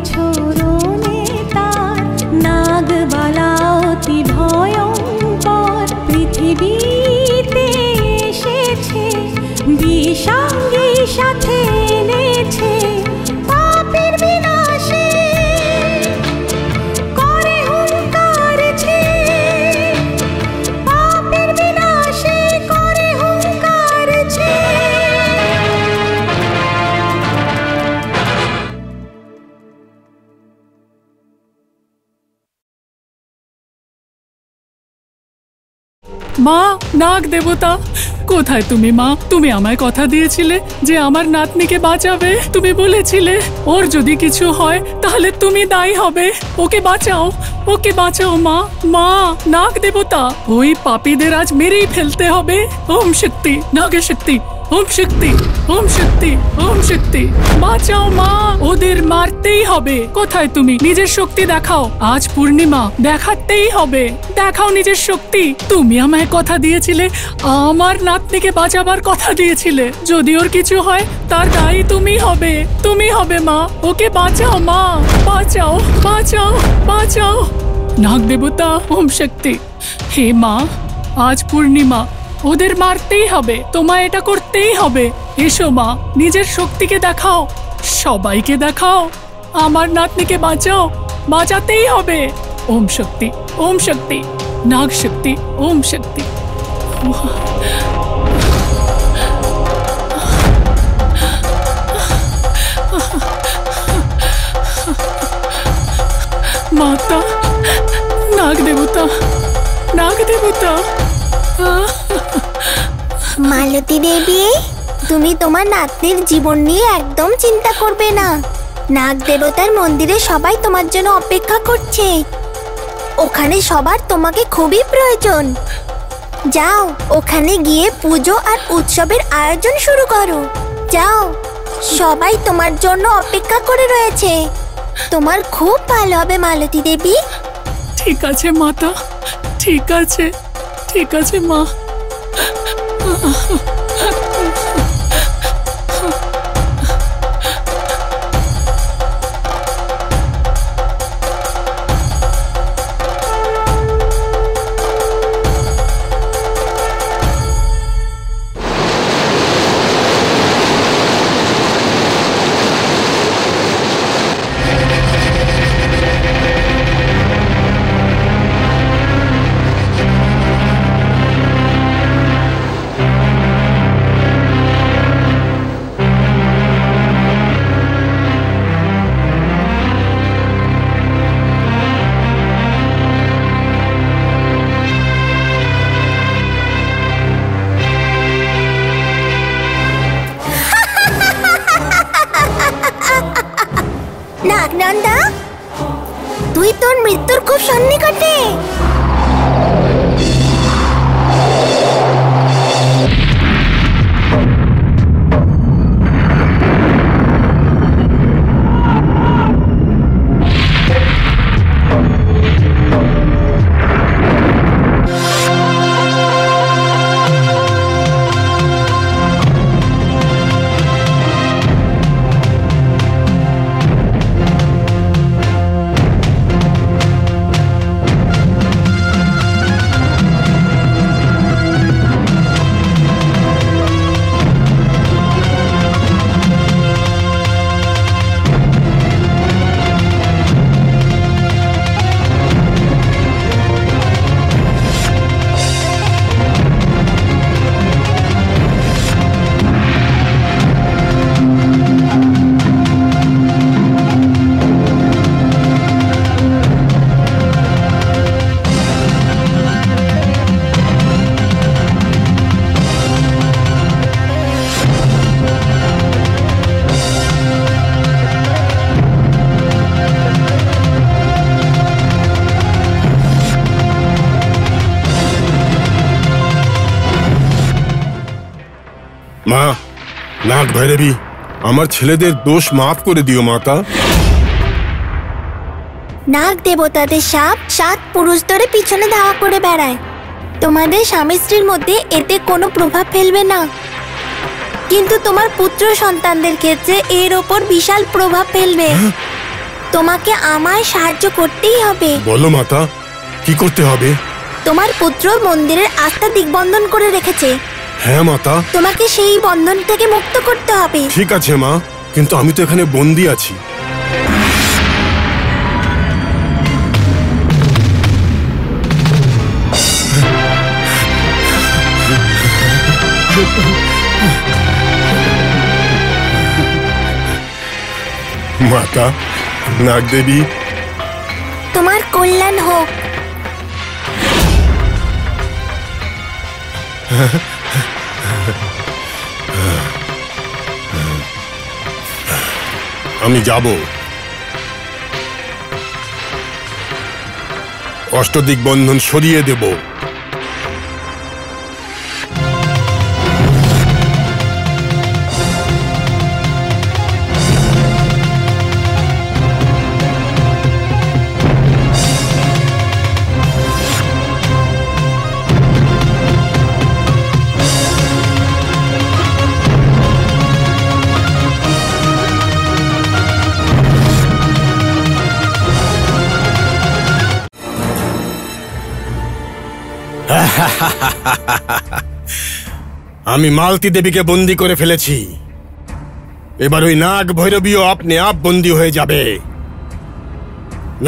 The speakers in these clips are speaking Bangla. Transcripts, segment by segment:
ছোড়নে তার নাগবালা অতি ভয়ঙ্কর পৃথিবীতে এসেছে, বিষাঙ্গী সাথে এনেছে পাপের বিনাশে করে হুঙ্কার ছে, পাপের বিনাশে করে হুঙ্কার ছে। মা, নাগ দেবতা কোথায় তুমি? মা, তুমি আমায় কথা দিয়েছিলে যে আমার নাতনিকে বাঁচাবে। তুমি বলেছিলে ওর যদি কিছু হয় তাহলে তুমি দায়ী হবে। ওকে বাঁচাও, ওকে বাঁচাও মা। মা, নাগ দেবতা, ওই পাপীদের আজ মেরেই ফেলতে হবে। ওম শক্তি, নাগের শক্তি, ওম শক্তি, ওম শক্তি, ওম শক্তি, বাঁচাও মা, ওদের মারতেই হবে। কোথায় তুমি? নিজের শক্তি দেখাও। আজ পূর্ণিমা, দেখাতেই হবে। দেখাও নিজের শক্তি। তুমি আমায় কথা দিয়েছিলে, আমার নাতনিকে বাঁচাবার কথা দিয়েছিলে। যদি ওর কিছু হয় তার দায়ী তুমি হবে, তুমি হবে মা। ওকে বাঁচাও মা, বাঁচাও, বাঁচাও, বাঁচাও। নাগ দেবতা, ওম শক্তি। হে মা, আজ পূর্ণিমা, ওদের মারতেই হবে। তোমায় এটা করতেই হবে। এসো মা, নিজের শক্তিকে দেখাও, সবাইকে দেখাও। আমার নাতনিকে বাঁচাও, বাঁচাতেই হবে। ওম শক্তি, ওম শক্তি, নাগ শক্তি, ওম শক্তি। মাতা, নাগ দেবতা, নাগ দেবতা। মালতী দেবী, তুমি তোমার নাতনির জীবন নিয়ে একদম চিন্তা করবে না। নাগ দেবতার মন্দিরে সবাই তোমার জন্য অপেক্ষা করছে। ওখানে সবার তোমাকে খুবই প্রয়োজন। যাও, ওখানে গিয়ে পুজো আর উৎসবের আয়োজন শুরু করো। যাও, সবাই তোমার জন্য অপেক্ষা করে রয়েছে। তোমার খুব ভালো হবে মালতী দেবী। ঠিক আছে মাতা, ঠিক আছে, ঠিক আছে মা। নাগনন্দা, তুই তোর মৃত্যুর খুব সন্নিকটে। মা, নাগ ভৈরবী, আমার ছেলেদের দোষ মাফ করে দিও মাতা। নাগ দেবতাদের সাপ 7 পুরুষ ধরে পিছনে ধাওয়া করে বেড়ায়। তোমাদের স্বামী স্ত্রীর মধ্যে এতে কোনো প্রভাব ফেলবে না, কিন্তু তোমার পুত্র সন্তানদের ক্ষেত্রে এর ওপর বিশাল প্রভাব ফেলবে। তোমাকে আমায় সাহায্য করতেই হবে। বলো মাতা, কি করতে হবে? তোমার পুত্র মন্দিরের আস্থা দিগ্বন্ধন করে রেখেছে। হ্যাঁ মাতা। তোমাকে সেই বন্ধন থেকে মুক্ত করতে হবে। ঠিক আছে মা, কিন্তু আমি তো এখানে বন্দি আছি। মাতা, নাগদেবী, তোমার কল্যাণ হোক। আমি যাব। অষ্টদিগ্বন্ধন সরিয়ে দেব। আমি মালতী দেবীকে বন্দী করে ফেলেছি। এবার ওই নাগ ভৈরবীও আপনি আপ বন্দী হয়ে যাবে।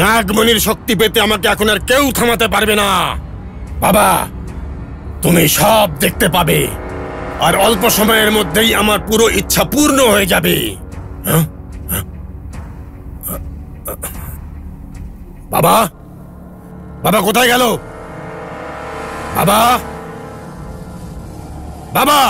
নাগমণির শক্তি পেতে আমাকে এখন আর কেউ থামাতে পারবে না। বাবা, তুমি সব দেখতে পাবে, আর অল্প সময়ের মধ্যেই আমার পুরো ইচ্ছা পূর্ণ হয়ে যাবে। বাবা, বাবা কোথায় গেল? বাবা, বাবা,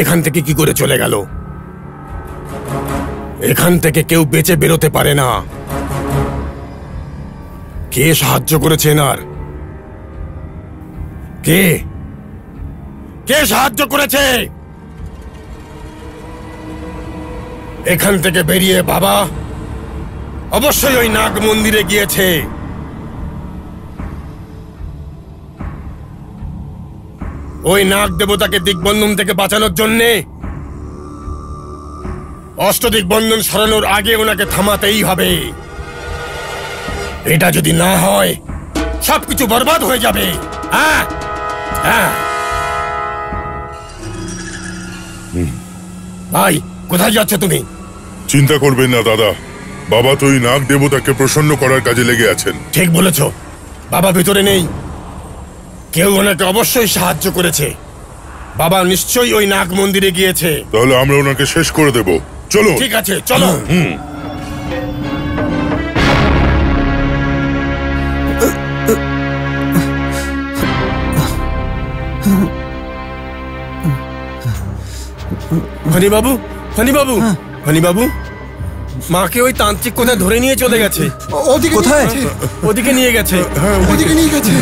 এখান থেকে কি করে চলে গেল? এখান থেকে কেউ বেঁচে বেরোতে পারে না। কে সাহায্য করেছেন? আর কে কে সাহায্য করেছে? এখান থেকে বেরিয়ে বাবা অবশ্যই ওই নাগ মন্দিরে গিয়েছে। ওই নাগ দেবতাকে দিগ্বন্ধন থেকে বাঁচানোর জন্যে অষ্টদিগ্বন্ধন সরানোর আগে ওনাকে থামাতেই হবে। এটা যদি না হয় সবকিছু বরবাদ হয়ে যাবে। হ্যাঁ হ্যাঁ। ভাই, কোথায় যাচ্ছ তুমি? চিন্তা করবেন না দাদা, বাবা তো ওই নাগ দেবতাকে প্রসন্ন করার কাজে লেগে আছেন। ঠিক বলেছ, বাবা ভিতরে নেই। কেউ ওনাকে অবশ্যই সাহায্য করেছে। বাবা নিশ্চয়ই ওই নাগ মন্দিরে গিয়েছে। তাহলে আমরা ওনাকে শেষ করে দেব। চলো। ঠিক আছে, চলো। হরিবাবু, হরিবাবু, হরিবাবু, মাকে ওই তান্ত্রিক কোথায় ধরে নিয়ে চলে গেছে। ওদিকে কোথায়? ওদিকে নিয়ে গেছে। ওদিকে নিয়ে গেছে।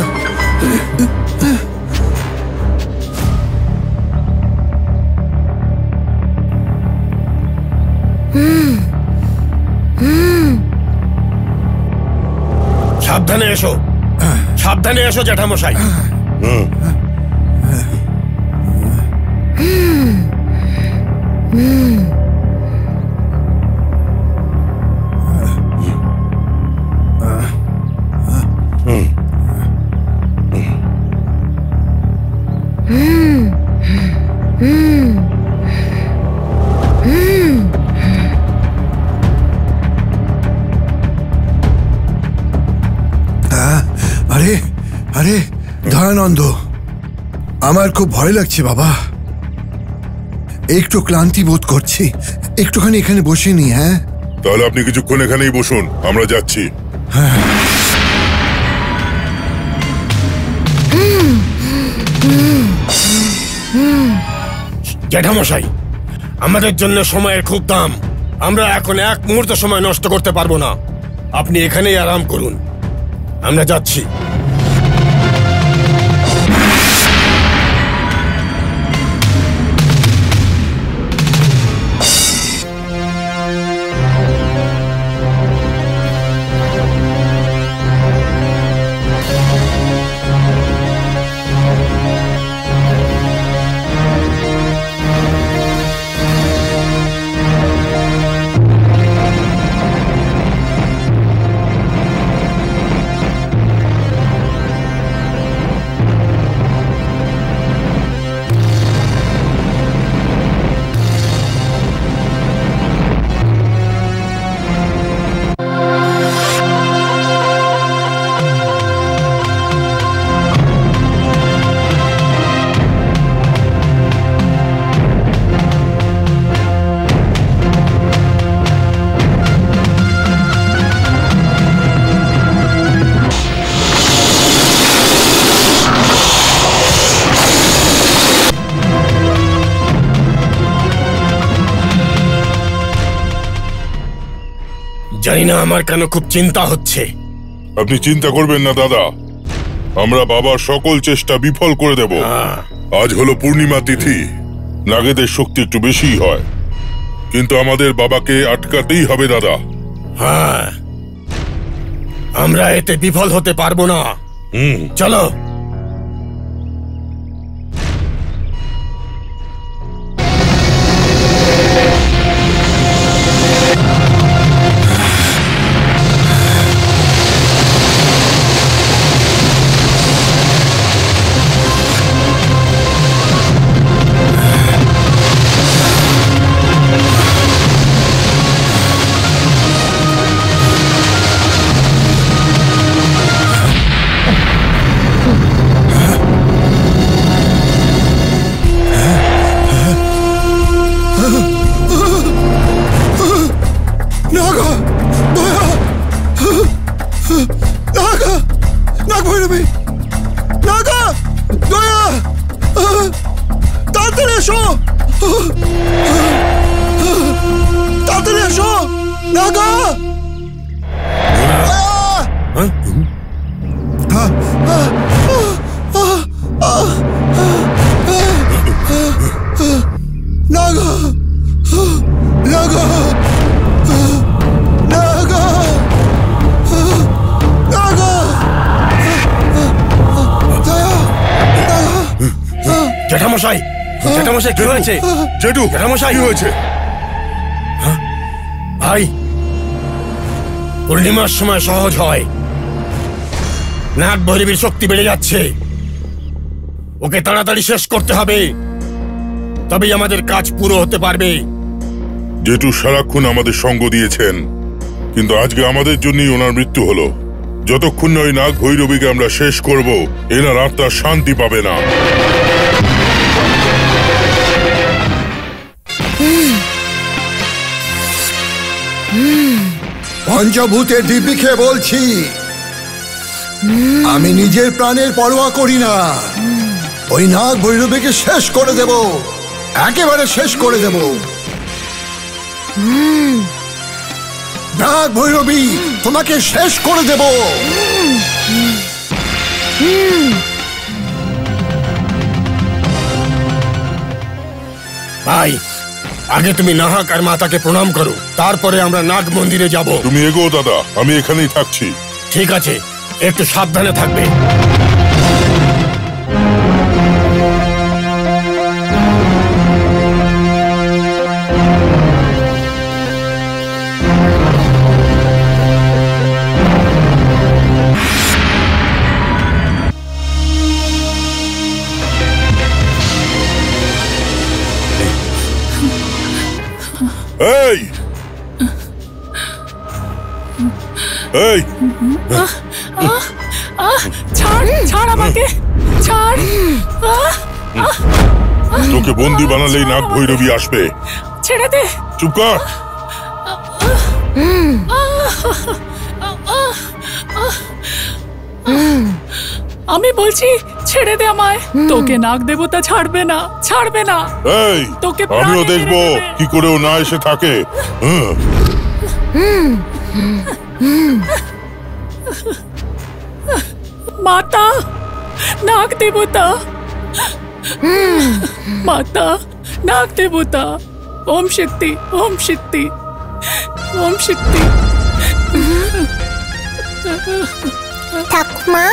সাবধানে এসো, সাবধানে এসো জ্যাঠামশাই। আরে আরে দয়ানন্দ, আমার খুব ভয় লাগছে বাবা। একটু ক্লান্তি বোধ করছি, একটুখানি এখানে বসে নি। হ্যাঁ, তাহলে আপনি কিছুক্ষণ এখানেই বসুন, আমরা যাচ্ছি। জ্যাঠামশাই, আমাদের জন্য সময়ের খুব দাম। আমরা এখন এক মুহূর্ত সময় নষ্ট করতে পারবো না। আপনি এখানেই আরাম করুন, আমরা যাচ্ছি। জানি না আমার কেন খুব চিন্তা হচ্ছে। আপনি চিন্তা করবেন না দাদা, আমরা বাবার সকল চেষ্টা বিফল করে দেব। আজ হলো পূর্ণিমা তিথি, নাগেদের শক্তি একটু বেশিই হয়, কিন্তু আমাদের বাবাকে আটকাতেই হবে দাদা। হ্যাঁ, আমরা এতে বিফল হতে পারবো না। চলো। জ্যাঠামশাই, জ্যাঠামশাই কি হয়েছে? জেঠু, জ্যাঠামশাই কি হয়েছে? ভাই, পূর্ণিমার সময় সহজ হয়, নাগ ভৈরবীর শক্তি বেড়ে যাচ্ছে, ওকে তাড়াতাড়ি শেষ করতে হবে, তবেই আমাদের কাজ পুরো হতে পারবে। জেঠু সারাক্ষণ আমাদের সঙ্গ দিয়েছেন, কিন্তু আজকে আমাদের জন্যই ওনার মৃত্যু হলো। যতক্ষণ না ওই নাগ ভৈরবীকে আমরা শেষ করব, এনার আত্মা শান্তি পাবে না। পঞ্চভূতের দিব্যিকে বলছি, আমি নিজের প্রাণের পরোয়া করি না। ওই নাগ ভৈরবীকে শেষ করে দেব, একেবারে শেষ করে দেব। নাগ ভৈরবী, তোমাকে শেষ করে দেব। ভাই, আগে তুমি নাহাক আর মাতাকে প্রণাম করো, তারপরে আমরা নাগ মন্দিরে যাব। তুমি এগো দাদা, আমি এখানেই থাকছি। ঠিক আছে, একটু সাবধানে থাকবে। এই এই ছাড়, ছাড় আমাকে, ছাড়। তোকে বন্দি বানালেই নাগ ভৈরবী আসবে। ছেড়ে দে। চুপ কর। আমি বলছি ছেড়ে দে আমায়। তোকে নাগ দেবতা ছাড়বে না, ছাড়বে না। এই, তোকে আমিও দেখবো কি করে ও না এসে থাকে। মাতা, নাগ দেবতা, মাতা, নাগ দেবতা, ওম শক্তি, ওম শক্তি, ওম শক্তি। ঠাকুমা,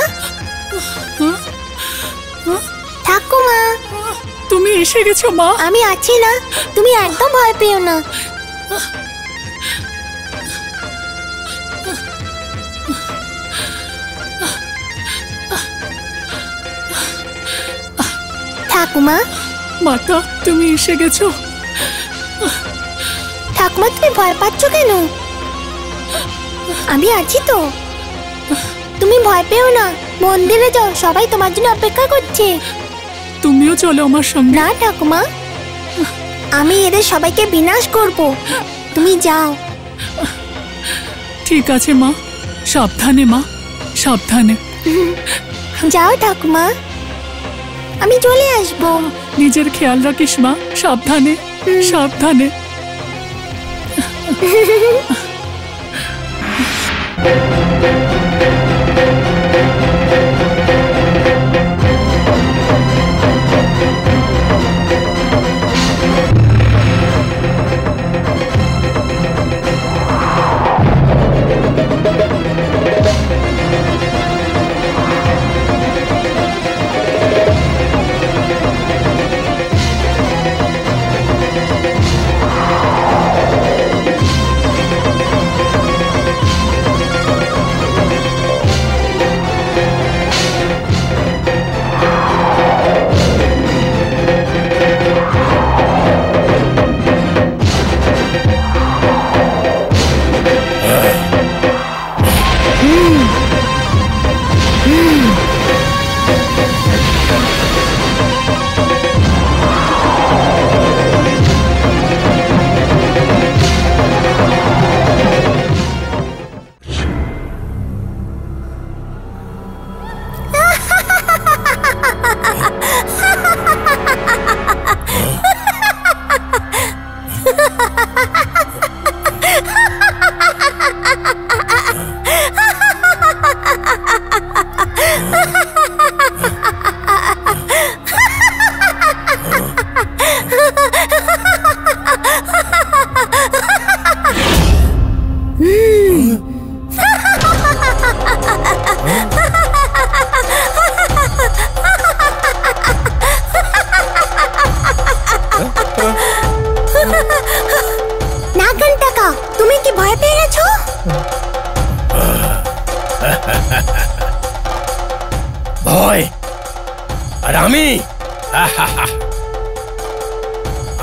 ঠাকুমা, তুমি এসে গেছো মা? আমি আছি না, তুমি একদম ভয় পেও না। ঠাকুমা, মাতা, তুমি এসে গেছো? ঠাকুমা, তুমি ভয় পাচ্ছ কেন? আমি আছি তো, তুমি ভয় পেও না। মন্দিরে যাও, সবাই তোমার জন্য অপেক্ষা করছে। তুমিও চলো আমার সঙ্গে। না ঠাকুমা, আমি এদের সবাইকে বিনাশ করব, তুমি যাও। ঠিক আছে মা, সাবধানে মা, সাবধানে। যাও ঠাকুমা, আমি চলে আসবো। নিজের খেয়াল রাখিস মা, সাবধানে, সাবধানে। ভয় আর আমি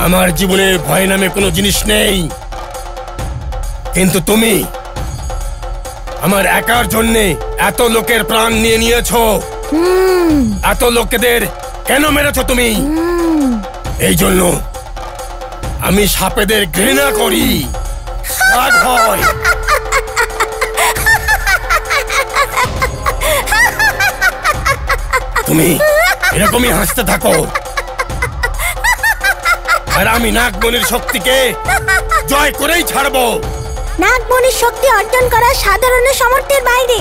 আমার জীবনে ভয় নামে কোনো জিনিস নেই, কিন্তু তুমি আমার একার জন্যে এত লোকের প্রাণ নিয়ে নিয়েছো। এত লোকেদের কেন মেরেছো তুমি? এই জন্য আমি সাপেদের ঘৃণা করি। রাগ হয়। তুমি এরকমই হাসতে থাকো, আর আমি নাগমণির শক্তিকে জয় করেই ছাড়বো। নাগমণির শক্তি অর্জন করা সাধারণ সামর্থ্যের বাইরে।